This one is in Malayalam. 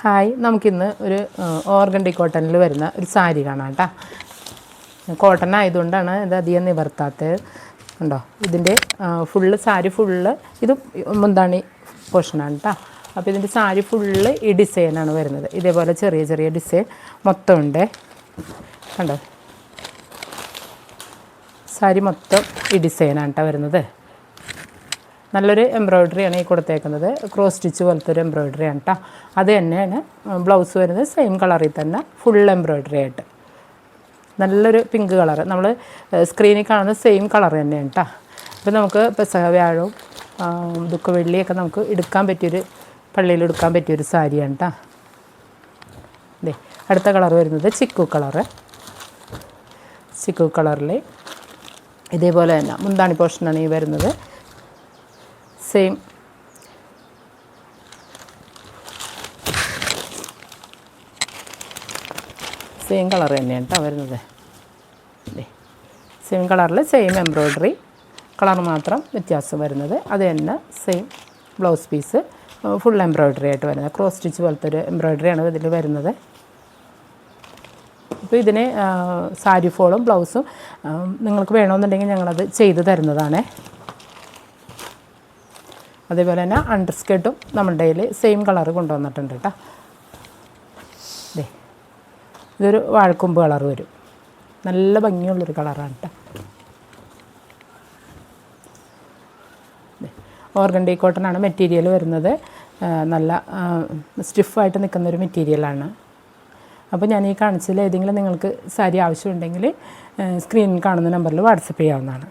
ഹായ്, നമുക്കിന്ന് ഒരു ഓർഗൻഡി കോട്ടണിൽ വരുന്ന ഒരു സാരി കാണാം കേട്ടോ. കോട്ടൺ ആയതുകൊണ്ടാണ് ഇത് അധികം നിവർത്താത്തത്. ഉണ്ടോ, ഇതിൻ്റെ സാരി ഫുള്ള് ഇത് മുന്താണി പോർഷനാണ് കേട്ടോ. അപ്പോൾ ഇതിൻ്റെ സാരി ഫുള്ള് ഈ ഡിസൈനാണ് വരുന്നത്. ഇതേപോലെ ചെറിയ ചെറിയ ഡിസൈൻ മൊത്തം ഉണ്ട്. കണ്ടോ, സാരി മൊത്തം ഈ ഡിസൈനാണ് കേട്ടോ വരുന്നത്. നല്ലൊരു എംബ്രോയ്ഡറിയാണ് ഈ കൊടുത്തേക്കുന്നത്. ക്രോസ് സ്റ്റിച്ച് പോലത്തെ ഒരു എംബ്രോയ്ഡറിയാണ് കേട്ടോ. അത് തന്നെയാണ് ബ്ലൗസ് വരുന്നത്. സെയിം കളറിൽ തന്നെ ഫുൾ എംബ്രോയ്ഡറി ആയിട്ട് നല്ലൊരു പിങ്ക് കളർ. നമ്മൾ സ്ക്രീനിൽ കാണുന്ന സെയിം കളർ തന്നെയാണ് കേട്ടോ. അപ്പോൾ നമുക്ക് പെസഹ വ്യാഴവും ദുഃഖവെള്ളിയൊക്കെ നമുക്ക് എടുക്കാൻ പറ്റിയൊരു പള്ളിയിൽ എടുക്കാൻ പറ്റിയൊരു സാരിയാണ് കേട്ടോ. അതെ, അടുത്ത കളർ വരുന്നത് ചിക്കു കളറ്. ചിക്കു കളറിൽ ഇതേപോലെ തന്നെ മുന്താണി പോർഷനാണ് ഈ വരുന്നത്. സെയിം കളർ തന്നെയാണ് കേട്ടോ വരുന്നത്. സെയിം കളറിൽ സെയിം എംബ്രോയ്ഡറി കളർ മാത്രം വ്യത്യാസം വരുന്നത്. അത് തന്നെ same blouse piece full embroidery ആയിട്ട് വരുന്നത്. ക്രോസ് സ്റ്റിച്ച് പോലത്തെ ഒരു എംബ്രോയ്ഡറിയാണ് ഇതിൽ വരുന്നത്. അപ്പോൾ ഇതിന് സാരി ഫോളും ബ്ലൗസും നിങ്ങൾക്ക് വേണമെന്നുണ്ടെങ്കിൽ ഞങ്ങളത് ചെയ്ത് തരുന്നതാണ്. അതേപോലെ തന്നെ അണ്ടർ സ്കേർട്ടും നമ്മളുടെ കയ്യിൽ സെയിം കളർ കൊണ്ടുവന്നിട്ടുണ്ട് കേട്ടോ. അതെ, ഇതൊരു വാഴക്കൊമ്പ് കളർ വരും. നല്ല ഭംഗിയുള്ളൊരു കളറാണ് കേട്ടോ. ഓർഗൻഡി കോട്ടനാണ് മെറ്റീരിയൽ വരുന്നത്. നല്ല സ്റ്റിഫായിട്ട് നിൽക്കുന്നൊരു മെറ്റീരിയലാണ്. അപ്പോൾ ഞാൻ ഈ കാണിച്ചതിൽ ഏതെങ്കിലും നിങ്ങൾക്ക് സാരി ആവശ്യമുണ്ടെങ്കിൽ സ്ക്രീനിൽ കാണുന്ന നമ്പറിൽ വാട്സപ്പ് ചെയ്യാവുന്നതാണ്.